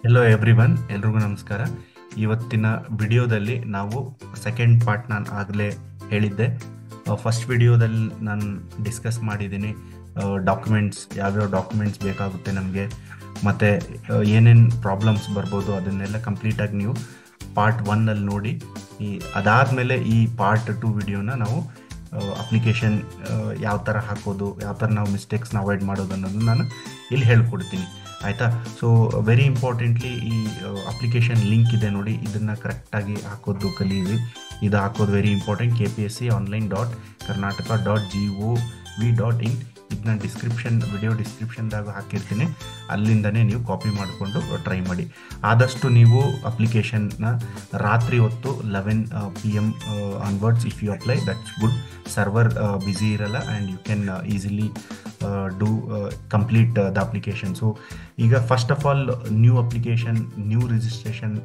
Hello everyone, ಎಲ್ರಿಗೂ ನಮಸ್ಕಾರ. ಇವತ್ತಿನ ವಿಡಿಯೋದಲ್ಲಿ ನಾವು ಸೆಕೆಂಡ್ ಪಾರ್ಟ್ ನಾನು ಆಗಲೇ ಹೇಳಿದ್ದೆ. ಫಸ್ಟ್ ವಿಡಿಯೋದಲ್ಲಿ ನಾನು ಡಿಸ್ಕಸ್ ಮಾಡಿದ್ದೀನಿ ಡಾಕ್ಯುಮೆಂಟ್ಸ್, ಯಾವ್ಯಾವ ಡಾಕ್ಯುಮೆಂಟ್ಸ್ ಬೇಕಾಗುತ್ತೆ ನಮಗೆ, ಮತ್ತು ಏನೇನು ಪ್ರಾಬ್ಲಮ್ಸ್ ಬರ್ಬೋದು ಅದನ್ನೆಲ್ಲ ಕಂಪ್ಲೀಟಾಗಿ ನೀವು ಪಾರ್ಟ್ ಒನ್ನಲ್ಲಿ ನೋಡಿ. ಅದಾದಮೇಲೆ ಈ ಪಾರ್ಟ್ ಟು ವಿಡಿಯೋನ ನಾವು ಅಪ್ಲಿಕೇಶನ್ ಯಾವ ಥರ ಹಾಕೋದು, ಯಾವ ಥರ ನಾವು ಮಿಸ್ಟೇಕ್ಸ್ನ ಅವಾಯ್ಡ್ ಮಾಡೋದು ಅನ್ನೋದು ನಾನು ಇಲ್ಲಿ ಹೇಳ್ಕೊಡ್ತೀನಿ. ಆಯಿತಾ? ಸೊ ವೆರಿ ಇಂಪಾರ್ಟೆಂಟ್ಲಿ ಈ ಅಪ್ಲಿಕೇಶನ್ ಲಿಂಕ್ ಇದೆ ನೋಡಿ, ಇದನ್ನು ಕರೆಕ್ಟಾಗಿ ಹಾಕೋದು ಕಲೀರಿ. ಇದು ಹಾಕೋದು ವೆರಿ ಇಂಪಾರ್ಟೆಂಟ್. kpsc.online.gov.in. ಇದನ್ನ ವಿಡಿಯೋ ಡಿಸ್ಕ್ರಿಪ್ಷನ್ದಾಗ ಹಾಕಿರ್ತೀನಿ, ಅಲ್ಲಿಂದನೇ ನೀವು ಕಾಪಿ ಮಾಡಿಕೊಂಡು ಟ್ರೈ ಮಾಡಿ. ಆದಷ್ಟು ನೀವು ಅಪ್ಲಿಕೇಶನ್ನ ರಾತ್ರಿ ಹೊತ್ತು 11 PM onwards if you apply, that's good. Server busy ಇರಲ್ಲ and you can easily do complete the application. So ಈಗ first of all new application, new registration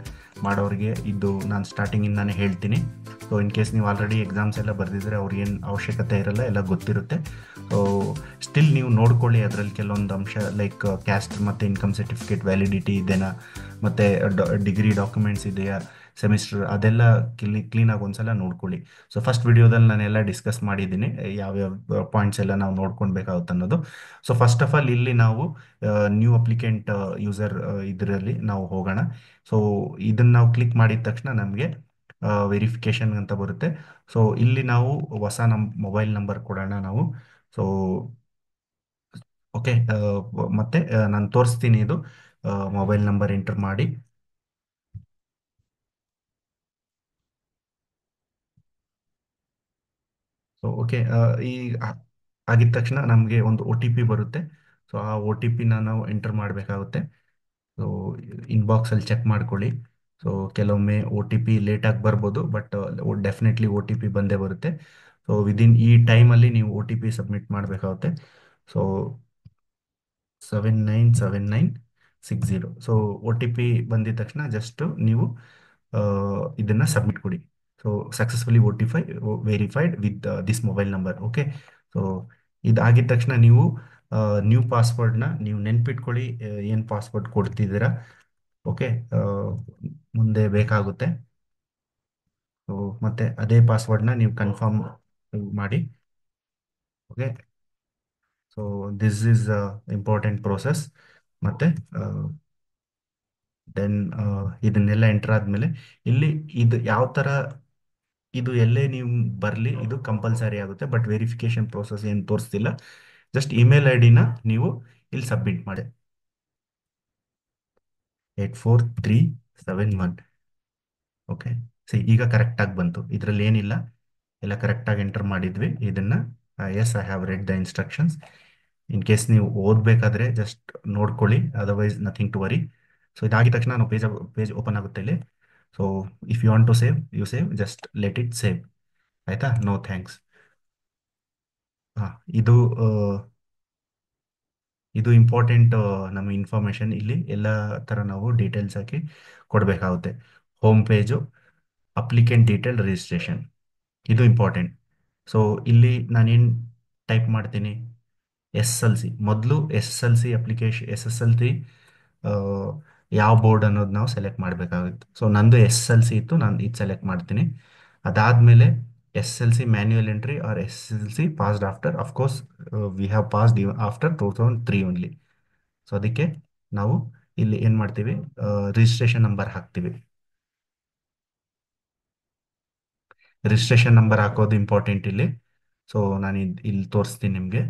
ಮಾಡೋರಿಗೆ ಇದು ನಾನು ಸ್ಟಾರ್ಟಿಂಗಿಂದಾನೇ ಹೇಳ್ತೀನಿ. ಸೊ ಇನ್ ಕೇಸ್ ನೀವು ಆಲ್ರೆಡಿ ಎಕ್ಸಾಮ್ಸ್ ಎಲ್ಲ ಬರೆದಿದ್ರೆ ಅವ್ರಿಗೇನು ಅವಶ್ಯಕತೆ ಇರಲ್ಲ, ಎಲ್ಲ ಗೊತ್ತಿರುತ್ತೆ. ಸೊ ಸ್ಟಿಲ್ ನೀವು ನೋಡ್ಕೊಳ್ಳಿ, ಅದರಲ್ಲಿ ಕೆಲವೊಂದು ಅಂಶ ಲೈಕ್ ಕ್ಯಾಸ್ಟ್ ಮತ್ತು ಇನ್ಕಮ್ ಸರ್ಟಿಫಿಕೇಟ್ ವ್ಯಾಲಿಡಿಟಿ ಇದೆನಾ, ಮತ್ತು ಡಿಗ್ರಿ ಡಾಕ್ಯುಮೆಂಟ್ಸ್ ಇದೆಯಾ, ಸೆಮಿಸ್ಟರ್, ಅದೆಲ್ಲ ಕ್ಲೀನಾಗಿ ಒಂದ್ಸಲ ನೋಡ್ಕೊಳ್ಳಿ. ಸೊ ಫಸ್ಟ್ ವಿಡಿಯೋದಲ್ಲಿ ನಾನೆಲ್ಲ ಡಿಸ್ಕಸ್ ಮಾಡಿದ್ದೀನಿ ಯಾವ್ಯಾವ ಪಾಯಿಂಟ್ಸ್ ಎಲ್ಲ ನಾವು ನೋಡ್ಕೊಳ್ಬೇಕಾಗುತ್ತೆ ಅನ್ನೋದು. ಸೊ ಫಸ್ಟ್ ಆಫ್ ಆಲ್ ಇಲ್ಲಿ ನಾವು ನ್ಯೂ ಅಪ್ಲಿಕೆಂಟ್ ಯೂಸರ್ ಇದರಲ್ಲಿ ನಾವು ಹೋಗೋಣ. ಸೊ ಇದನ್ನು ನಾವು ಕ್ಲಿಕ್ ಮಾಡಿದ ತಕ್ಷಣ ನಮಗೆ ವೆರಿಫಿಕೇಶನ್ ಅಂತ ಬರುತ್ತೆ. ಸೊ ಇಲ್ಲಿ ನಾವು ಹೊಸ ಮೊಬೈಲ್ ನಂಬರ್ ಕೊಡೋಣ ನಾವು. ಸೊ ಓಕೆ, ಮತ್ತೆ ನಾನು ತೋರಿಸ್ತೀನಿ. ಇದು ಮೊಬೈಲ್ ನಂಬರ್ ಎಂಟರ್ ಮಾಡಿ. ಸೊ ಓಕೆ, ಈ ಆಗಿದ ತಕ್ಷಣ ನಮಗೆ ಒಂದು ಒ ಟಿ ಪಿ ಬರುತ್ತೆ. ಸೊ ಆ ಒ ಟಿ ಪಿನ ನಾವು ಎಂಟರ್ ಮಾಡಬೇಕಾಗುತ್ತೆ. ಸೊ ಇನ್ಬಾಕ್ಸಲ್ಲಿ ಚೆಕ್ ಮಾಡ್ಕೊಳ್ಳಿ. ಸೊ ಕೆಲವೊಮ್ಮೆ ಒ ಟಿ ಪಿ ಲೇಟಾಗಿ ಬರ್ಬೋದು, but definitely O T P ಬಂದೇ ಬರುತ್ತೆ. ಸೊ ವಿದಿನ್ ಈ ಟೈಮಲ್ಲಿ ನೀವು ಒ ಟಿ ಪಿ ಸಬ್ಮಿಟ್ ಮಾಡಬೇಕಾಗುತ್ತೆ. So 797960. So O T P ಬಂದಿದ ತಕ್ಷಣ ಜಸ್ಟ್ ನೀವು ಇದನ್ನು ಸಬ್ಮಿಟ್ ಕೊಡಿ. So successfully verified with this mobile number. Okay, so ಇದಾಗಿದ ತಕ್ಷಣ ನೀವು ನ್ಯೂ ಪಾಸ್ವರ್ಡ್ನ ನೀವು ನೆನ್ಪಿಟ್ಕೊಳ್ಳಿ, ಏನು ಪಾಸ್ವರ್ಡ್ ಕೊಡ್ತಿದ್ದೀರಾ. ಓಕೆ, ಮುಂದೆ ಬೇಕಾಗುತ್ತೆ. ಸೊ ಮತ್ತೆ ಅದೇ ಪಾಸ್ವರ್ಡ್ನ ನೀವು ಕನ್ಫರ್ಮ್ ಮಾಡಿ. Okay, so this is important process. ಮತ್ತೆ ದೆನ್ ಇದನ್ನೆಲ್ಲ ಎಂಟರ್ ಆದಮೇಲೆ ಇಲ್ಲಿ ಇದು ಯಾವ ಥರ, ಇದು ಎಲ್ಲೇ ನೀವು ಬರಲಿ ಇದು ಕಂಪಲ್ಸರಿ ಆಗುತ್ತೆ, ಬಟ್ ವೆರಿಫಿಕೇಶನ್ ಪ್ರೋಸೆಸ್ ಏನು ತೋರಿಸ್ತಿಲ್ಲ. ಜಸ್ಟ್ ಇಮೇಲ್ ಐ ಡಿನ ನೀವು ಇಲ್ಲಿ ಸಬ್ಮಿಟ್ ಮಾಡಿ. 84371. ಓಕೆ, ಈಗ ಕರೆಕ್ಟಾಗಿ ಬಂತು, ಇದರಲ್ಲಿ ಏನಿಲ್ಲ, ಎಲ್ಲ ಕರೆಕ್ಟಾಗಿ ಎಂಟರ್ ಮಾಡಿದ್ವಿ. ಇದನ್ನು yes, I have read the instructions. In case ನೀವು ಓದಬೇಕಾದ್ರೆ ಜಸ್ಟ್ ನೋಡ್ಕೊಳ್ಳಿ, otherwise nothing to worry. So ಇದಾಗಿದ ತಕ್ಷಣ ನಾವು ಪೇಜ್ ಓಪನ್ ಆಗುತ್ತೆ ಇಲ್ಲಿ. So if you want to save, you save, just let it save. ಆಯಿತಾ? No thanks. ಹಾಂ, ಇದು ಇಂಪಾರ್ಟೆಂಟ್ ನಮ್ಮ ಇನ್ಫಾರ್ಮೇಷನ್. ಇಲ್ಲಿ ಎಲ್ಲ ಥರ ನಾವು ಡೀಟೇಲ್ಸ್ ಹಾಕಿ ಕೊಡಬೇಕಾಗುತ್ತೆ. Home page, applicant detail registration, ಇದು ಇಂಪಾರ್ಟೆಂಟ್. ಸೊ ಇಲ್ಲಿ ನಾನೇನು ಟೈಪ್ ಮಾಡ್ತೀನಿ, SSLC. ಮೊದಲು SSLC ಅಪ್ಲಿಕೇಶನ್, SSLC ಯಾವ ಬೋರ್ಡ್ ಅನ್ನೋದು ನಾವು ಸೆಲೆಕ್ಟ್ ಮಾಡಬೇಕಾಗುತ್ತೆ. ಸೊ ನಂದು SSLC ಇತ್ತು, ನಾನು ಇದು ಸೆಲೆಕ್ಟ್ ಮಾಡ್ತೀನಿ. ಅದಾದಮೇಲೆ SSLC manual entry or SSLC passed after. Of course we have passed after 2003 only. So ಅದಕ್ಕೆ ನಾವು ಇಲ್ಲಿ ಏನು ಮಾಡ್ತೀವಿ, ರಿಜಿಸ್ಟ್ರೇಷನ್ ನಂಬರ್ ಹಾಕ್ತೀವಿ. ರಿಜಿಸ್ಟ್ರೇಷನ್ ನಂಬರ್ ಹಾಕೋದು ಇಂಪಾರ್ಟೆಂಟ್ ಇಲ್ಲಿ. ಸೊ ನಾನು ಇಲ್ಲಿ ತೋರಿಸ್ತೀನಿ ನಿಮಗೆ.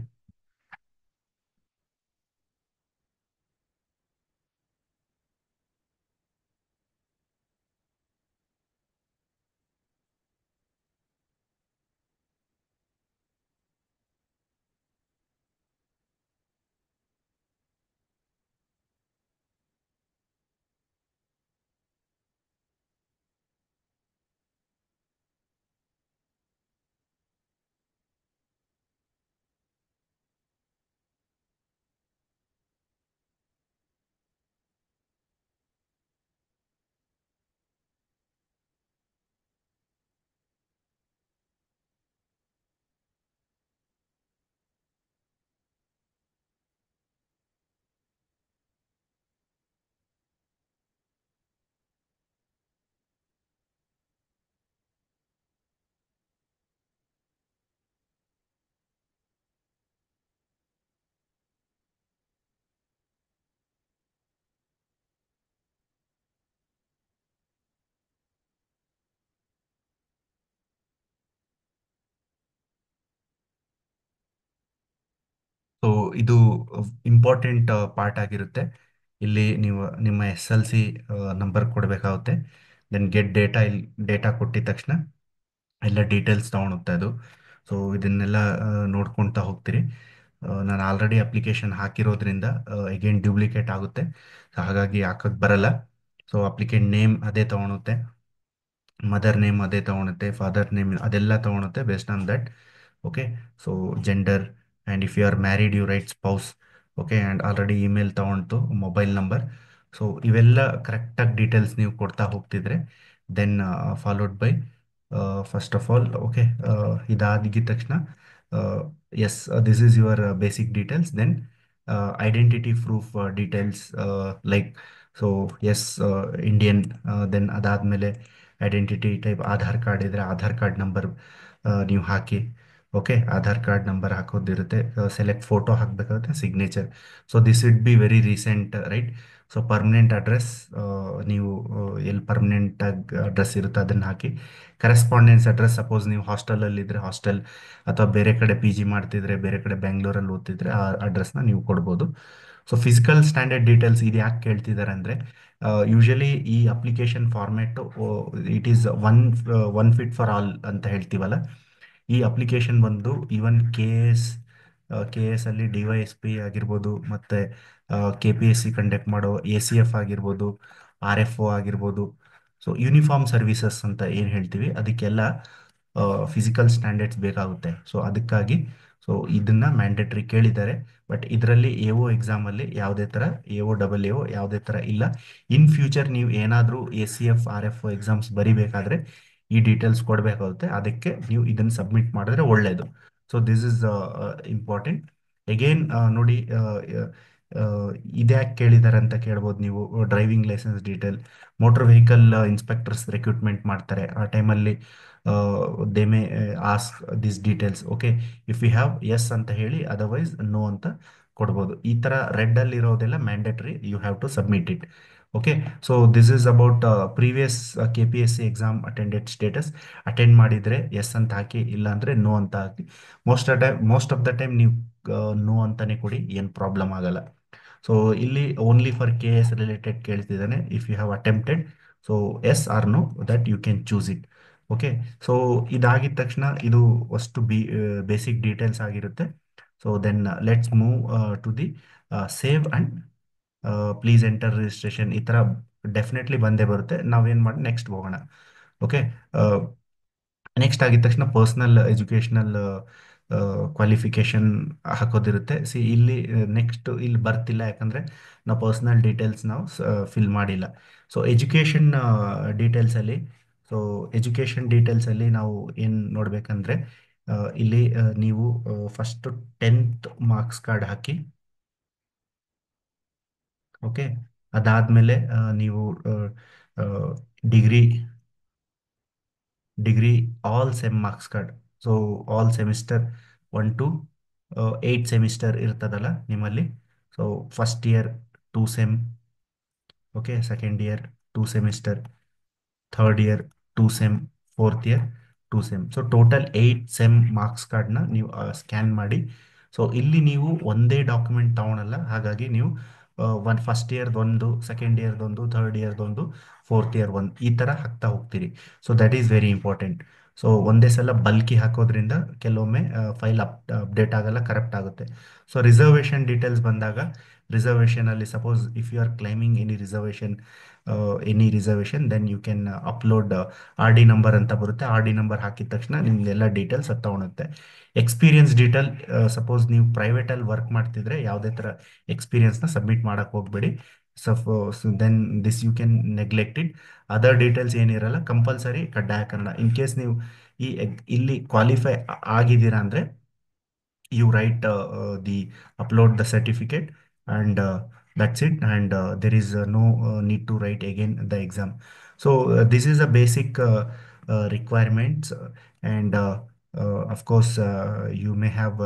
ಇದು ಇಂಪಾರ್ಟೆಂಟ್ ಪಾರ್ಟ್ ಆಗಿರುತ್ತೆ. ಇಲ್ಲಿ ನೀವು ನಿಮ್ಮ SLC ನಂಬರ್ ಕೊಡಬೇಕಾಗುತ್ತೆ. ದೆನ್ ಗೆಟ್ ಡೇಟಾ, ಇಲ್ಲಿ ಡೇಟಾ ಕೊಟ್ಟಿದ ತಕ್ಷಣ ಎಲ್ಲ ಡೀಟೇಲ್ಸ್ ತಗೊಳುತ್ತೆ ಅದು. ಸೊ ಇದನ್ನೆಲ್ಲ ನೋಡ್ಕೊಳ್ತಾ ಹೋಗ್ತೀರಿ. ನಾನು ಆಲ್ರೆಡಿ ಅಪ್ಲಿಕೇಶನ್ ಹಾಕಿರೋದ್ರಿಂದ ಎಗೇನ್ ಡ್ಯೂಪ್ಲಿಕೇಟ್ ಆಗುತ್ತೆ. ಸೊ ಹಾಗಾಗಿ ಹಾಕಕ್ಕೆ ಬರಲ್ಲ. ಸೊ ಅಪ್ಲಿಕೆಂಟ್ ನೇಮ್ ಅದೇ ತಗೊಳುತ್ತೆ, ಮದರ್ ನೇಮ್ ಅದೇ ತಗೊಳುತ್ತೆ, ಫಾದರ್ ನೇಮ್ ಅದೆಲ್ಲ ತಗೊಳುತ್ತೆ based on that. Okay. So gender, and if you are married you write spouse. Okay. And already email ತಗೊಂಡು ಮೊಬೈಲ್ ನಂಬರ್. ಸೊ ಇವೆಲ್ಲ ಕರೆಕ್ಟಾಗಿ ಡೀಟೇಲ್ಸ್ ನೀವು ಕೊಡ್ತಾ ಹೋಗ್ತಿದ್ರೆ then followed by first of all. Okay. ಇದಾಗಿದ ತಕ್ಷಣ yes this is your basic details. Then identity proof details like, so yes Indian. Then ಅದಾದಮೇಲೆ identity type Aadhaar card ಇದ್ರೆ ಆಧಾರ್ ಕಾರ್ಡ್ ನಂಬರ್ ನೀವು ಹಾಕಿ. Okay. Aadhaar card number ಹಾಕೋದಿರುತ್ತೆ. Select photo ಹಾಕಬೇಕಾಗುತ್ತೆ, signature. So this we'd be very recent, right? So permanent address, ನೀವು ಎಲ್ಲಿ permanent ಆಗಿ address ಇರುತ್ತೆ ಅದನ್ನು ಹಾಕಿ. ಕರೆಸ್ಪಾಂಡೆನ್ಸ್ ಅಡ್ರೆಸ್, ಸಪೋಸ್ ನೀವು ಹಾಸ್ಟೆಲಲ್ಲಿ ಇದ್ರೆ ಹಾಸ್ಟೆಲ್, ಅಥವಾ ಬೇರೆ ಕಡೆ PG ಮಾಡ್ತಿದ್ರೆ, ಬೇರೆ ಕಡೆ ಬೆಂಗಳೂರಲ್ಲಿ ಓದ್ತಿದ್ರೆ ಆ ಅಡ್ರೆಸ್ನ ನೀವು ಕೊಡ್ಬೋದು. ಸೊ ಫಿಸಿಕಲ್ ಸ್ಟ್ಯಾಂಡರ್ಡ್ ಡೀಟೇಲ್ಸ್ ಇದು ಯಾಕೆ ಕೇಳ್ತಿದ್ದಾರೆ ಅಂದರೆ, ಯೂಶಲಿ ಈ application format it is one fit for all ಅಂತ ಹೇಳ್ತೀವಲ್ಲ. ಈ ಅಪ್ಲಿಕೇಶನ್ ಬಂದು ಈವನ್ ಕೆ ಎಸ್ ಅಲ್ಲಿ DYSP ಆಗಿರ್ಬೋದು, ಮತ್ತು KPSC ಕಂಡಕ್ಟ್ ಮಾಡೋ ACF ಆಗಿರ್ಬೋದು, RFO ಆಗಿರ್ಬೋದು. ಸೊ ಯೂನಿಫಾರ್ಮ್ ಸರ್ವಿಸಸ್ ಅಂತ ಏನು ಹೇಳ್ತೀವಿ ಅದಕ್ಕೆಲ್ಲ ಫಿಸಿಕಲ್ ಸ್ಟ್ಯಾಂಡರ್ಡ್ಸ್ ಬೇಕಾಗುತ್ತೆ. ಸೊ ಅದಕ್ಕಾಗಿ ಸೊ ಇದನ್ನ ಮ್ಯಾಂಡೇಟ್ರಿ ಕೇಳಿದ್ದಾರೆ. ಬಟ್ ಇದರಲ್ಲಿ AO ಎಕ್ಸಾಮಲ್ಲಿ ಯಾವುದೇ ಥರ AO ಯಾವುದೇ ಥರ ಇಲ್ಲ. ಇನ್ ಫ್ಯೂಚರ್ ನೀವು ಏನಾದರೂ ACF RFO ಎಕ್ಸಾಮ್ಸ್ ಬರಿಬೇಕಾದ್ರೆ ಈ ಡೀಟೇಲ್ಸ್ ಕೊಡಬೇಕಾಗುತ್ತೆ. ಅದಕ್ಕೆ ನೀವು ಇದನ್ನು ಸಬ್ಮಿಟ್ ಮಾಡಿದ್ರೆ ಒಳ್ಳೆಯದು. So this is important. Again ನೋಡಿ, ಇದ್ಯಾಕೆ ಕೇಳಿದ್ದಾರೆ ಅಂತ ಕೇಳ್ಬೋದು ನೀವು. Driving licence detail, motor vehicle inspectors recruitment ಮಾಡ್ತಾರೆ ಆ ಟೈಮಲ್ಲಿ, they may ask this details. Okay. If you have yes ಅಂತ ಹೇಳಿ, ಅದರ್ವೈಸ್ ನೋ ಅಂತ ಕೊಡ್ಬೋದು. ಈ ಥರ ರೆಡ್ಡಲ್ಲಿ ಇರೋದೆಲ್ಲ mandatory, you have to submit it. Okay. So this is about previous KPSC exam attended status. Attend ಮಾಡಿದರೆ ಎಸ್ ಅಂತ ಹಾಕಿ, ಇಲ್ಲ ಅಂದರೆ ನೋ ಅಂತ ಹಾಕಿ. ಮೋಸ್ಟ್ ಆಫ್ ದ ಟೈಮ್ ನೀವು ನೋ ಅಂತಾನೆ ಕೊಡಿ, ಏನು ಪ್ರಾಬ್ಲಮ್ ಆಗಲ್ಲ. ಸೊ ಇಲ್ಲಿ ಓನ್ಲಿ ಫಾರ್ KS ರಿಲೇಟೆಡ್ ಕೇಳ್ತಿದ್ದಾನೆ. If you have attempted, so yes or no, that you can choose it. Okay. So ಇದಾಗಿದ ತಕ್ಷಣ ಇದು ಅಷ್ಟು ಬೇಸಿಕ್ ಡೀಟೇಲ್ಸ್ ಆಗಿರುತ್ತೆ. So then let's move to the save and please enter registration. ಈ ಥರ definitely ಬಂದೇ ಬರುತ್ತೆ. ನಾವೇನು ಮಾಡಿ ನೆಕ್ಸ್ಟ್ ಹೋಗೋಣ. ಓಕೆ. ನೆಕ್ಸ್ಟ್ ಆಗಿದ ತಕ್ಷಣ ಪರ್ಸ್ನಲ್ ಎಜುಕೇಷನಲ್ ಕ್ವಾಲಿಫಿಕೇಶನ್ ಹಾಕೋದಿರುತ್ತೆ. ಇಲ್ಲಿ ನೆಕ್ಸ್ಟ್ ಇಲ್ಲಿ ಬರ್ತಿಲ್ಲ, ಯಾಕಂದರೆ ನಾವು ಪರ್ಸ್ನಲ್ ಡೀಟೇಲ್ಸ್ ನಾವು ಫಿಲ್ ಮಾಡಿಲ್ಲ. ಸೊ ಡೀಟೇಲ್ಸಲ್ಲಿ ಸೊ ಎಜುಕೇಷನ್ ಡೀಟೇಲ್ಸಲ್ಲಿ ನಾವು ಏನು ನೋಡಬೇಕಂದ್ರೆ, ಇಲ್ಲಿ ನೀವು ಫಸ್ಟು 10th ಮಾರ್ಕ್ಸ್ ಕಾರ್ಡ್ ಹಾಕಿ. ಓಕೆ. ಅದಾದಮೇಲೆ ನೀವು degree degree all sem marks card. So all semester 1 to 8 semester ಇರ್ತದಲ್ಲ ನಿಮ್ಮಲ್ಲಿ. So first year 2 sem, okay, second year 2 semester, third year 2 sem, fourth year 2 sem. So total 8 sem marks ಕಾರ್ಡ್ನ ನೀವು scan ಮಾಡಿ. So ಇಲ್ಲಿ ನೀವು ಒಂದೇ document ತಗೊಳಲ್ಲ, ಹಾಗಾಗಿ ನೀವು ಫಸ್ಟ್ ಇಯರ್ದೊಂದು, ಸೆಕೆಂಡ್ ಇಯರ್ದೊಂದು, ಥರ್ಡ್ ಇಯರ್ದೊಂದು, ಫೋರ್ತ್ ಇಯರ್ ಒಂದು, ಈ ಥರ ಹಾಕ್ತಾ ಹೋಗ್ತೀರಿ. So that is very important. So ಒಂದೇ ಸಲ ಬಲ್ಕಿ ಹಾಕೋದ್ರಿಂದ ಕೆಲವೊಮ್ಮೆ ಫೈಲ್ ಅಪ್ಡೇಟ್ ಆಗಲ್ಲ, ಕರೆಕ್ಟ್ ಆಗುತ್ತೆ. ಸೊ ರಿಸರ್ವೇಷನ್ ಡೀಟೇಲ್ಸ್ ಬಂದಾಗ, ರಿಸರ್ವೇಷನಲ್ಲಿ suppose if you are claiming any reservation then you can upload RD number ಅಂತ ಬರುತ್ತೆ. RD ನಂಬರ್ ಹಾಕಿದ ತಕ್ಷಣ ನಿಮ್ದೆಲ್ಲ ಡೀಟೇಲ್ಸ್ ಅದು ತಗೊಳುತ್ತೆ. ಎಕ್ಸ್ಪೀರಿಯನ್ಸ್ ಡೀಟೇಲ್, ಸಪೋಸ್ ನೀವು ಪ್ರೈವೇಟಲ್ಲಿ ವರ್ಕ್ ಮಾಡ್ತಿದ್ರೆ ಯಾವುದೇ ಥರ ಎಕ್ಸ್ಪೀರಿಯನ್ಸ್ನ ಸಬ್ಮಿಟ್ ಮಾಡಕ್ಕೆ ಹೋಗಬೇಡಿ. So then this you can neglect it. Other details ಏನಿರಲ್ಲ, ಕಂಪಲ್ಸರಿ ಕಡ್ಡಾಯ ಕನ್ನಡ. ಇನ್ ಕೇಸ್ ನೀವು ಇಲ್ಲಿ ಕ್ವಾಲಿಫೈ ಆಗಿದ್ದೀರಾ ಅಂದರೆ you write the upload the certificate, and that's it. And there is no need to write again the exam. So this is a basic requirements. And of course you may have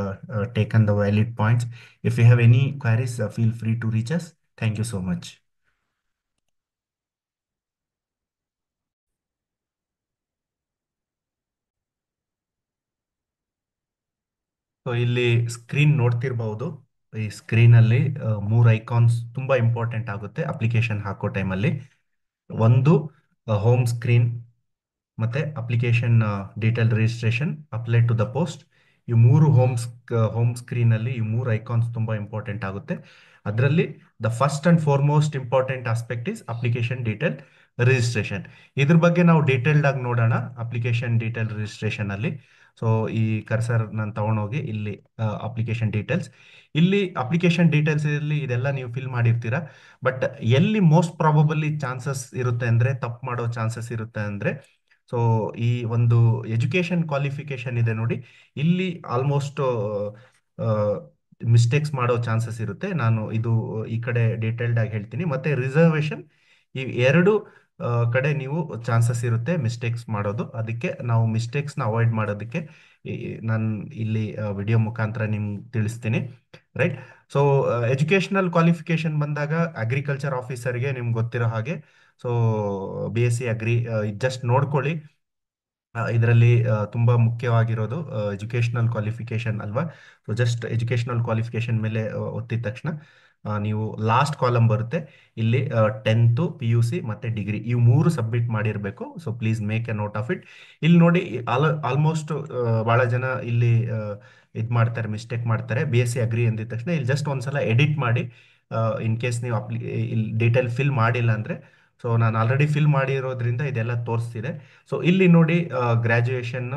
taken the valid points. If you have any queries, feel free to reach us. Thank you so much. So ಇಲ್ಲಿ screen ನೋಡ್ತಿರ್ಬಹುದು. ಈ ಸ್ಕ್ರೀನಲ್ಲಿ ಮೂರು icons ತುಂಬಾ important ಆಗುತ್ತೆ application ಹಾಕೋ ಟೈಮಲ್ಲಿ. ಒಂದು home screen, ಮತ್ತೆ application detail registration, apply to the post. ಈ ಮೂರು ಹೋಮ್ ಸ್ಕ್ರೀನ್ ಅಲ್ಲಿ ಈ ಮೂರು ಐಕಾನ್ಸ್ ತುಂಬಾ ಇಂಪಾರ್ಟೆಂಟ್ ಆಗುತ್ತೆ. ಅದರಲ್ಲಿ the first and foremost important aspect is application detail registration. ಇದ್ರ ಬಗ್ಗೆ ನಾವು ಡೀಟೇಲ್ಡ್ ಆಗಿ ನೋಡೋಣ ಅಪ್ಲಿಕೇಶನ್ ಡೀಟೇಲ್ ರಿಜಿಸ್ಟ್ರೇಷನ್ ಅಲ್ಲಿ. ಸೊ ಈ ಕರ್ಸರ್ ನಾನು ತಗೊಂಡೋಗಿ ಇಲ್ಲಿ ಅಪ್ಲಿಕೇಶನ್ ಡೀಟೇಲ್ಸ್, ಇಲ್ಲಿ ಅಪ್ಲಿಕೇಶನ್ ಡೀಟೇಲ್ಸ್ ಇಲ್ಲಿ ಇದೆಲ್ಲ ನೀವು ಫಿಲ್ ಮಾಡಿರ್ತೀರಾ. ಬಟ್ ಎಲ್ಲಿ ಮೋಸ್ಟ್ ಪ್ರಾಬಬಲಿ ಚಾನ್ಸಸ್ ಇರುತ್ತೆ ಅಂದ್ರೆ, ತಪ್ಪು ಮಾಡೋ ಚಾನ್ಸಸ್ ಇರುತ್ತೆ ಅಂದ್ರೆ, ಸೊ ಈ ಒಂದು ಎಜುಕೇಶನ್ ಕ್ವಾಲಿಫಿಕೇಶನ್ ಇದೆ ನೋಡಿ, ಇಲ್ಲಿ ಆಲ್ಮೋಸ್ಟ್ ಮಿಸ್ಟೇಕ್ಸ್ ಮಾಡೋ ಚಾನ್ಸಸ್ ಇರುತ್ತೆ. ನಾನು ಇದು ಈ ಕಡೆ ಡೀಟೇಲ್ಡ್ ಆಗಿ ಹೇಳ್ತೀನಿ. ಮತ್ತೆ ರಿಸರ್ವೇಶನ್, ಈ ಎರಡು ಕಡೆ ನೀವು ಚಾನ್ಸಸ್ ಇರುತ್ತೆ ಮಿಸ್ಟೇಕ್ಸ್ ಮಾಡೋದು. ಅದಕ್ಕೆ ನಾವು ಮಿಸ್ಟೇಕ್ಸ್ನ ಅವಾಯ್ಡ್ ಮಾಡೋದಕ್ಕೆ ನಾನು ಇಲ್ಲಿ ವಿಡಿಯೋ ಮುಖಾಂತರ ನಿಮ್ಗೆ ತಿಳಿಸ್ತೀನಿ, ರೈಟ್. ಸೊ ಎಜುಕೇಶನಲ್ ಕ್ವಾಲಿಫಿಕೇಶನ್ ಬಂದಾಗ ಅಗ್ರಿಕಲ್ಚರ್ ಆಫೀಸರ್ಗೆ ನಿಮ್ಗೆ ಗೊತ್ತಿರೋ ಹಾಗೆ, ಸೊ BSc ಅಗ್ರಿ ಜಸ್ಟ್ ನೋಡ್ಕೊಳ್ಳಿ. ಇದರಲ್ಲಿ ತುಂಬಾ ಮುಖ್ಯವಾಗಿರೋದು ಎಜುಕೇಶನಲ್ ಕ್ವಾಲಿಫಿಕೇಶನ್ ಅಲ್ವಾ. ಸೊ ಜಸ್ಟ್ ಎಜುಕೇಶನಲ್ ಕ್ವಾಲಿಫಿಕೇಶನ್ ಮೇಲೆ ಒತ್ತಿದ ತಕ್ಷಣ ನೀವು ಲಾಸ್ಟ್ ಕಾಲಮ್ ಬರುತ್ತೆ ಇಲ್ಲಿ 10th PUC ಮತ್ತೆ ಡಿಗ್ರಿ ಇವು ಮೂರು ಸಬ್ಮಿಟ್ ಮಾಡಿರಬೇಕು. So please make A note of it. ಇಲ್ಲಿ ನೋಡಿ ಆಲ್ಮೋಸ್ಟ್ ಬಹಳ ಜನ ಇಲ್ಲಿ ಇದು ಮಾಡ್ತಾರೆ, ಮಿಸ್ಟೇಕ್ ಮಾಡ್ತಾರೆ. BSc ಅಗ್ರಿ ಅಂದಿದ ತಕ್ಷಣ ಇಲ್ಲಿ ಜಸ್ಟ್ ಒಂದ್ಸಲ ಎಡಿಟ್ ಮಾಡಿ, ಇನ್ ಕೇಸ್ ನೀವು ಇಲ್ಲಿ ಡೀಟೇಲ್ ಫಿಲ್ ಮಾಡಿಲ್ಲ ಅಂದ್ರೆ, ಸೊ ನಾನು ಆಲ್ರೆಡಿ ಫಿಲ್ ಮಾಡಿರೋದ್ರಿಂದ ಇದೆಲ್ಲ ತೋರಿಸ್ತಿದೆ. ಸೊ ಇಲ್ಲಿ ನೋಡಿ graduation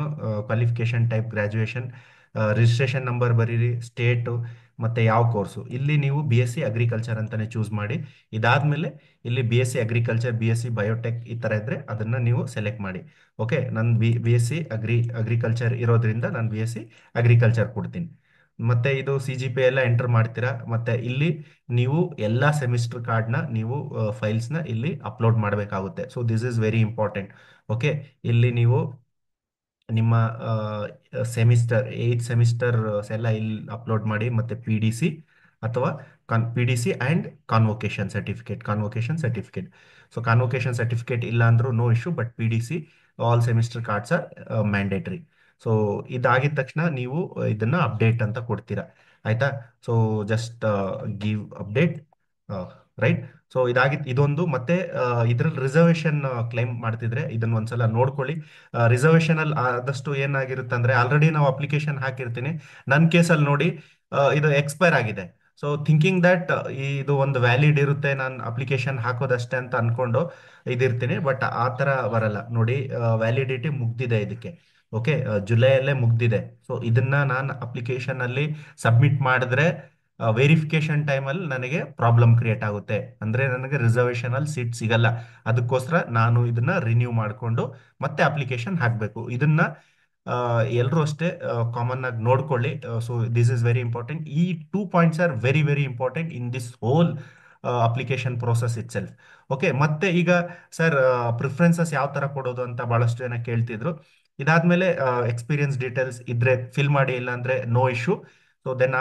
qualification type graduation, registration number ಬರೀರಿ, ಸ್ಟೇಟು ಮತ್ತೆ ಯಾವ ಕೋರ್ಸು. ಇಲ್ಲಿ ನೀವು BSc ಅಗ್ರಿಕಲ್ಚರ್ ಅಂತಾನೆ ಚೂಸ್ ಮಾಡಿ. ಇದಾದ್ಮೇಲೆ ಇಲ್ಲಿ BSc ಅಗ್ರಿಕಲ್ಚರ್, BSc ಬಯೋಟೆಕ್ ಈ ತರ ಇದ್ರೆ ಅದನ್ನ ನೀವು ಸೆಲೆಕ್ಟ್ ಮಾಡಿ. ಓಕೆ, ನಾನು BSc ಅಗ್ರಿಕಲ್ಚರ್ ಇರೋದ್ರಿಂದ ನಾನು BSc ಅಗ್ರಿಕಲ್ಚರ್ ಕೊಡ್ತೀನಿ. ಮತ್ತೆ ಇದು CGPA ಎಲ್ಲ ಎಂಟರ್ ಮಾಡ್ತೀರಾ. ಮತ್ತೆ ಇಲ್ಲಿ ನೀವು ಎಲ್ಲ ಸೆಮಿಸ್ಟರ್ ಕಾರ್ಡ್ನ ನೀವು ಫೈಲ್ಸ್ನ ಇಲ್ಲಿ ಅಪ್ಲೋಡ್ ಮಾಡಬೇಕಾಗುತ್ತೆ. So this is very important. Okay, ಇಲ್ಲಿ ನೀವು ನಿಮ್ಮ ಸೆಮಿಸ್ಟರ್ 8th ಸೆಮಿಸ್ಟರ್ ಎಲ್ಲ ಇಲ್ಲಿ ಅಪ್ಲೋಡ್ ಮಾಡಿ. ಮತ್ತೆ PDC ಅಥವಾ PDC and convocation certificate. So convocation certificate ಇಲ್ಲ ಅಂದ್ರೂ no issue, but PDC all semester cards are mandatory. So ಇದಾಗಿದ ತಕ್ಷಣ ನೀವು ಇದನ್ನ ಅಪ್ಡೇಟ್ ಅಂತ ಕೊಡ್ತೀರಾ, ಆಯ್ತಾ. So just give update, right. So ಇದೊಂದು. ಮತ್ತೆ ಇದ್ರಲ್ಲಿ ರಿಸರ್ವೇಶನ್ ಕ್ಲೈಮ್ ಮಾಡ್ತಿದ್ರೆ ಇದನ್ನ ಒಂದ್ಸಲ ನೋಡ್ಕೊಳ್ಳಿ. ರಿಸರ್ವೇಶನ್ ಅಲ್ಲಿ ಆದಷ್ಟು ಏನಾಗಿರುತ್ತೆ ಅಂದ್ರೆ, ಆಲ್ರೆಡಿ ನಾವು ಅಪ್ಲಿಕೇಶನ್ ಹಾಕಿರ್ತೀನಿ. ನನ್ನ ಕೇಸಲ್ಲಿ ನೋಡಿ ಇದು ಎಕ್ಸ್ಪೈರ್ ಆಗಿದೆ. ಸೊ ಥಿಂಕಿಂಗ್ ದಟ್ ಇದು ಒಂದು ವ್ಯಾಲಿಡ್ ಇರುತ್ತೆ, ನಾನು ಅಪ್ಲಿಕೇಶನ್ ಹಾಕೋದಷ್ಟೇ ಅಂತ ಅನ್ಕೊಂಡು ಇದಿರ್ತೀನಿ. ಬಟ್ ಆ ತರ ಬರಲ್ಲ ನೋಡಿ, ವ್ಯಾಲಿಡಿಟಿ ಮುಗ್ದಿದೆ ಇದಕ್ಕೆ. ಓಕೆ, ಜುಲೈಯಲ್ಲೇ ಮುಗ್ದಿದೆ. ಸೊ ಇದನ್ನ ನಾನು ಅಪ್ಲಿಕೇಶನ್ ಅಲ್ಲಿ ಸಬ್ಮಿಟ್ ಮಾಡಿದ್ರೆ ವೆರಿಫಿಕೇಶನ್ ಟೈಮಲ್ಲಿ ನನಗೆ ಪ್ರಾಬ್ಲಮ್ ಕ್ರಿಯೇಟ್ ಆಗುತ್ತೆ. ಅಂದ್ರೆ ನನಗೆ ರಿಸರ್ವೇಶನ್ ಅಲ್ಲಿ ಸೀಟ್ ಸಿಗಲ್ಲ. ಅದಕ್ಕೋಸ್ಕರ ನಾನು ಇದನ್ನ ರಿನ್ಯೂ ಮಾಡಿಕೊಂಡು ಮತ್ತೆ ಅಪ್ಲಿಕೇಶನ್ ಹಾಕಬೇಕು. ಇದನ್ನ ಎಲ್ಲರೂ ಅಷ್ಟೇ ಕಾಮನ್ ಆಗಿ ನೋಡ್ಕೊಳ್ಳಿ. So this is very important. ಈ 2 points are very very important in this whole application process it self. Okay, ಮತ್ತೆ ಈಗ ಸರ್ ಪ್ರಿಫರೆನ್ಸಸ್ ಯಾವ ತರ ಕೊಡೋದು ಅಂತ ಬಹಳಷ್ಟು ಜನ ಕೇಳ್ತಿದ್ರು. ಇದಾದ್ಮೇಲೆ ಎಕ್ಸ್ಪೀರಿಯನ್ಸ್ ಡೀಟೇಲ್ಸ್ ಇದ್ರೆ ಫಿಲ್ ಮಾಡಿ, ಇಲ್ಲ ಅಂದ್ರೆ ನೋ ಇಶ್ಯೂ. ಸೊ ದೆನ್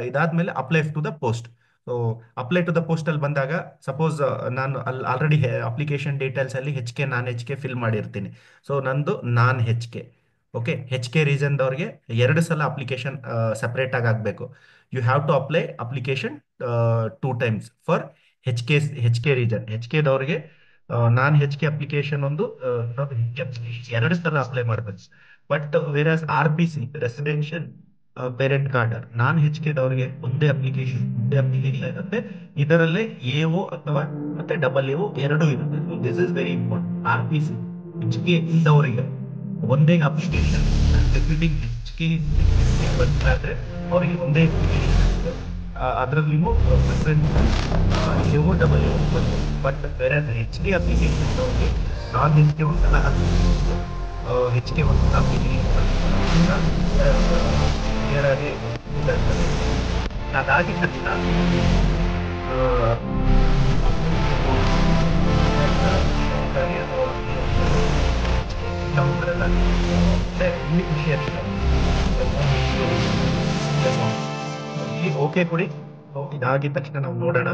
ಇದಾದ್ಮೇಲೆ apply to the post. So apply to the post ಅಲ್ಲಿ ಬಂದಾಗ, ಸಪೋಸ್ ನಾನು ಅಲ್ಲಿ ಆಲ್ರೆಡಿ ಅಪ್ಲಿಕೇಶನ್ ಡೀಟೇಲ್ಸ್ ಅಲ್ಲಿ HK ಫಿಲ್ ಮಾಡಿರ್ತೀನಿ. ಸೊ ನಂದು HK. ಓಕೆ, HK ರೀಜನ್ ದವ್ರಿಗೆ 2 ಸಲ ಅಪ್ಲಿಕೇಶನ್ ಸೆಪರೇಟ್ ಆಗಿ ಆಗ್ಬೇಕು. You have to apply application 2 times for HK region. HK ದವ್ರಿಗೆ HK ಅಪ್ಲಿಕೇಶನ್ ಒಂದು 2 ಸಲ ಅಪ್ಲೈ ಮಾಡ್ಬೇಕು. But whereas RPC residential parent card HK ದವ್ರಿಗೆ ಒಂದೇ ಅಪ್ಲಿಕೇಶನ್ ಇರುತ್ತೆ. ಇದರಲ್ಲೇ AO ಅಥವಾ ಮತ್ತೆ AO ಎರಡು ಇರುತ್ತೆ. This is very important. RPC HK ಇದ್ದವರಿಗೆ ಒಂದೇ ಅಪ್ಲಿಕೇಶನ್, HK ಬಂದ್ರೆ ಅವರಿಗೆ ಒಂದೇ ಅದರಲ್ಲಿ AO ಬಟ್ ಬೇರೆ HK ಅಪ್ಲಿಕೇಶನ್ ಅವ್ರಿಗೆ HK ಒಂದ್ಸಲ HK ಒಂದು ಅಪ್ಲಿಕೇಶನ್ ಅದಾಗಿದ ತಕ್ಷಣ ಓಕೆ ಕೊಡಿ. ಇದಾಗಿದ ತಕ್ಷಣ ನಾವು ನೋಡೋಣ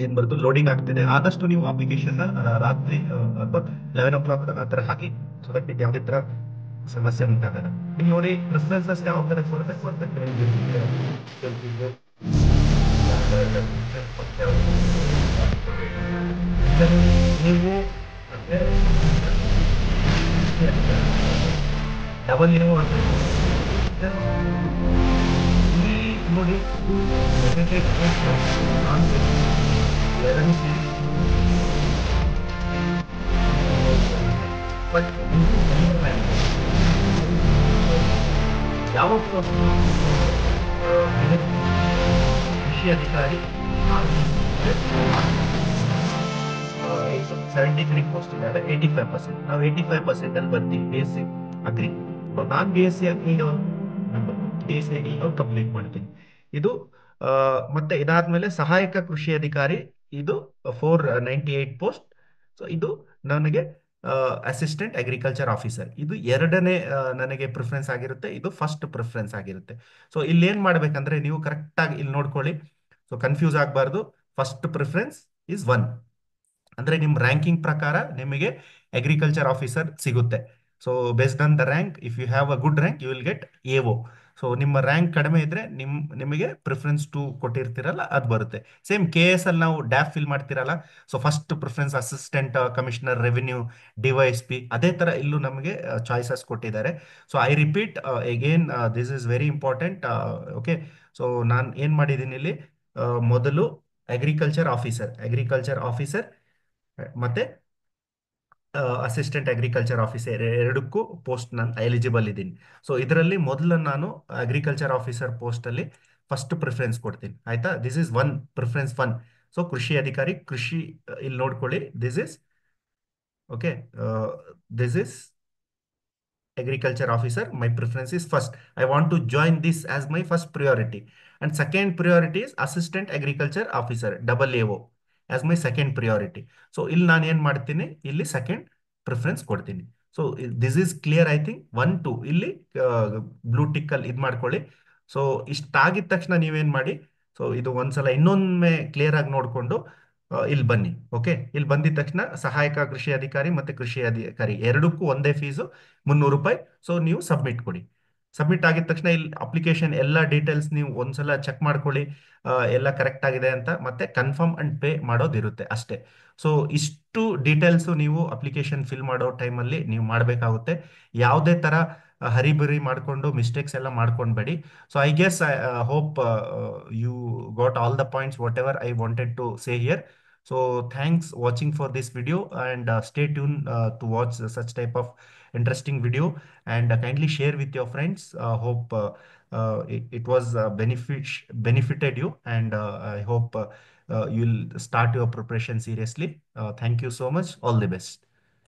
ಏನ್ ಬರುತ್ತೆ. ಲೋಡಿಂಗ್ ಆಗ್ತಿದೆ. ಆದಷ್ಟು ನೀವು ಅಪ್ಲಿಕೇಶನ್ ರಾತ್ರಿ ಅಥವಾ 11 o'clock ಆ ತರ ಹಾಕಿ, ಸೊ ದಟ್ ಯಾವುದೇ ತರ ಸಮಸ್ಯೆ ಉಂಟಾಗಲ್ಲ. ನೀವು ನೋಡಿ ಪ್ರೆಫರೆನ್ಸಸ್ ಯಾವ ತರ ಕೊಡಬೇಕು ಅಂತ ನೀವು ಡಬಲ್ ಏನು ಇಲ್ಲಿ ನೋಡಿ ಎರಡು ಸೇರಿ ಬಟ್ ಯಾವ ಕೃಷಿ ಅಧಿಕಾರಿ 73 ಪೋಸ್ಟ್ ಇದ್ದಾವೆ, 85%. ನಾವು 85% ಅಲ್ಲಿ ಬರ್ತೀವಿ ಬಿ ಎಸ್ ಸಿ ಅಗ್ರಿ. ನಾನು B S C agri complete ಮಾಡ್ತೀನಿ. ಇದು ಮತ್ತೆ ಇದಾದ್ಮೇಲೆ ಸಹಾಯಕ ಕೃಷಿ ಅಧಿಕಾರಿ, ಇದು 498 ಪೋಸ್ಟ್. ಸೊ ಇದು ನನಗೆ ಅಸಿಸ್ಟೆಂಟ್ ಅಗ್ರಿಕಲ್ಚರ್ ಆಫೀಸರ್, ಇದು ಎರಡನೇ ನನಗೆ ಪ್ರಿಫರೆನ್ಸ್ ಆಗಿರುತ್ತೆ, ಇದು ಫಸ್ಟ್ ಪ್ರಿಫರೆನ್ಸ್ ಆಗಿರುತ್ತೆ. ಸೊ ಇಲ್ಲಿ ಏನ್ ಮಾಡ್ಬೇಕಂದ್ರೆ ನೀವು ಕರೆಕ್ಟ್ ಆಗಿ ಇಲ್ಲಿ ನೋಡ್ಕೊಳ್ಳಿ, ಸೊ ಕನ್ಫ್ಯೂಸ್ ಆಗಬಾರ್ದು. ಫಸ್ಟ್ ಪ್ರಿಫರೆನ್ಸ್ ಇಸ್ 1, ಅಂದ್ರೆ ನಿಮ್ ರ್ಯಾಂಕಿಂಗ್ ಪ್ರಕಾರ ನಿಮಗೆ ಅಗ್ರಿಕಲ್ಚರ್ ಆಫೀಸರ್ ಸಿಗುತ್ತೆ. So based on the rank, if you have a good rank you will get AO. So ನಿಮ್ಮ ರ್ಯಾಂಕ್ ಕಡಿಮೆ ಇದ್ರೆ ನಿಮಗೆ ಪ್ರಿಫರೆನ್ಸ್ ಟು ಕೊಟ್ಟಿರ್ತೀರಲ್ಲ ಅದು ಬರುತ್ತೆ. ಸೇಮ್ ಕೆ ಎಸ್ ಅಲ್ಲಿ ನಾವು ಡ್ಯಾಫ್ ಫಿಲ್ ಮಾಡ್ತಿರಲ್ಲ, so first preference assistant commissioner revenue DYSP, ಅದೇ ತರ ಇಲ್ಲೂ ನಮಗೆ ಚಾಯ್ಸಸ್ ಕೊಟ್ಟಿದ್ದಾರೆ. So I repeat again, this is very important. Okay, so ನಾನು ಏನ್ ಮಾಡಿದ್ದೀನಿ ಇಲ್ಲಿ, ಮೊದಲು ಅಗ್ರಿಕಲ್ಚರ್ ಆಫೀಸರ್ ಮತ್ತೆ ಅಸಿಸ್ಟೆಂಟ್ ಅಗ್ರಿಕಲ್ಚರ್ ಆಫೀಸರ್ ಎರಡಕ್ಕೂ ಪೋಸ್ಟ್ ನಾನು ಎಲಿಜಿಬಲ್ ಇದ್ದೀನಿ. ಸೊ ಇದರಲ್ಲಿ ಮೊದಲು ನಾನು ಅಗ್ರಿಕಲ್ಚರ್ ಆಫೀಸರ್ ಪೋಸ್ಟ್ ಅಲ್ಲಿ ಫಸ್ಟ್ ಪ್ರಿಫರೆನ್ಸ್ ಕೊಡ್ತೀನಿ, ಆಯ್ತಾ. This is one preference 1. So ಕೃಷಿ ಅಧಿಕಾರಿ, ಕೃಷಿ ಇಲ್ಲಿ ನೋಡ್ಕೊಳ್ಳಿ, this is okay, this is agriculture officer. My preference is first. I want to join this as my first priority. And second priority is assistant agriculture officer, double AO, as my second priority. So ಇಲ್ಲಿ ನಾನು ಏನ್ ಮಾಡ್ತೀನಿ, ಇಲ್ಲಿ second preference ಕೊಡ್ತೀನಿ. So this is clear I think. 1 2 ಇಲ್ಲಿ blue tick ಅಲ್ಲಿ ಇದ್ ಮಾಡ್ಕೊಳ್ಳಿ. ಸೊ ಇಷ್ಟಾಗಿದ ತಕ್ಷಣ ನೀವೇನ್ ಮಾಡಿ, ಸೊ ಇದು ಒಂದ್ಸಲ ಇನ್ನೊಮ್ಮೆ ಕ್ಲಿಯರ್ ಆಗಿ ನೋಡ್ಕೊಂಡು ಇಲ್ಲಿ ಬನ್ನಿ. ಓಕೆ, ಇಲ್ಲಿ ಬಂದಿದ ತಕ್ಷಣ ಸಹಾಯಕ ಕೃಷಿ ಅಧಿಕಾರಿ ಮತ್ತೆ ಕೃಷಿ ಅಧಿಕಾರಿ ಎರಡಕ್ಕೂ ಒಂದೇ ಫೀಸು, 300 ರೂಪಾಯಿ. ಸೊ ನೀವು ಸಬ್ಮಿಟ್ ಕೊಡಿ. ಸಬ್ಮಿಟ್ ಆಗಿದ ತಕ್ಷಣ ಇಲ್ಲಿ ಅಪ್ಲಿಕೇಶನ್ ಎಲ್ಲ ಡೀಟೇಲ್ಸ್ ನೀವು ಒಂದ್ಸಲ ಚೆಕ್ ಮಾಡ್ಕೊಳ್ಳಿ, ಎಲ್ಲ ಕರೆಕ್ಟ್ ಆಗಿದೆ ಅಂತ, ಮತ್ತೆ ಕನ್ಫರ್ಮ್ ಅಂಡ್ ಪೇ ಮಾಡೋದಿರುತ್ತೆ ಅಷ್ಟೇ. ಸೊ ಇಷ್ಟು ಡೀಟೇಲ್ಸ್ ನೀವು ಅಪ್ಲಿಕೇಶನ್ ಫಿಲ್ ಮಾಡೋ ಟೈಮಲ್ಲಿ ನೀವು ಮಾಡಬೇಕಾಗುತ್ತೆ. ಯಾವುದೇ ತರ ಹರಿಬರಿ ಮಾಡ್ಕೊಂಡು ಮಿಸ್ಟೇಕ್ಸ್ ಎಲ್ಲ ಮಾಡ್ಕೊಂಡ್ಬೇಡಿ. So I guess I hope you got all the points whatever I wanted to say here. So thanks watching for this video, and stay tuned to watch such type of interesting video, and kindly share with your friends. Hope it was benefited you, and I hope you'll start your preparation seriously. Thank you so much. All the best.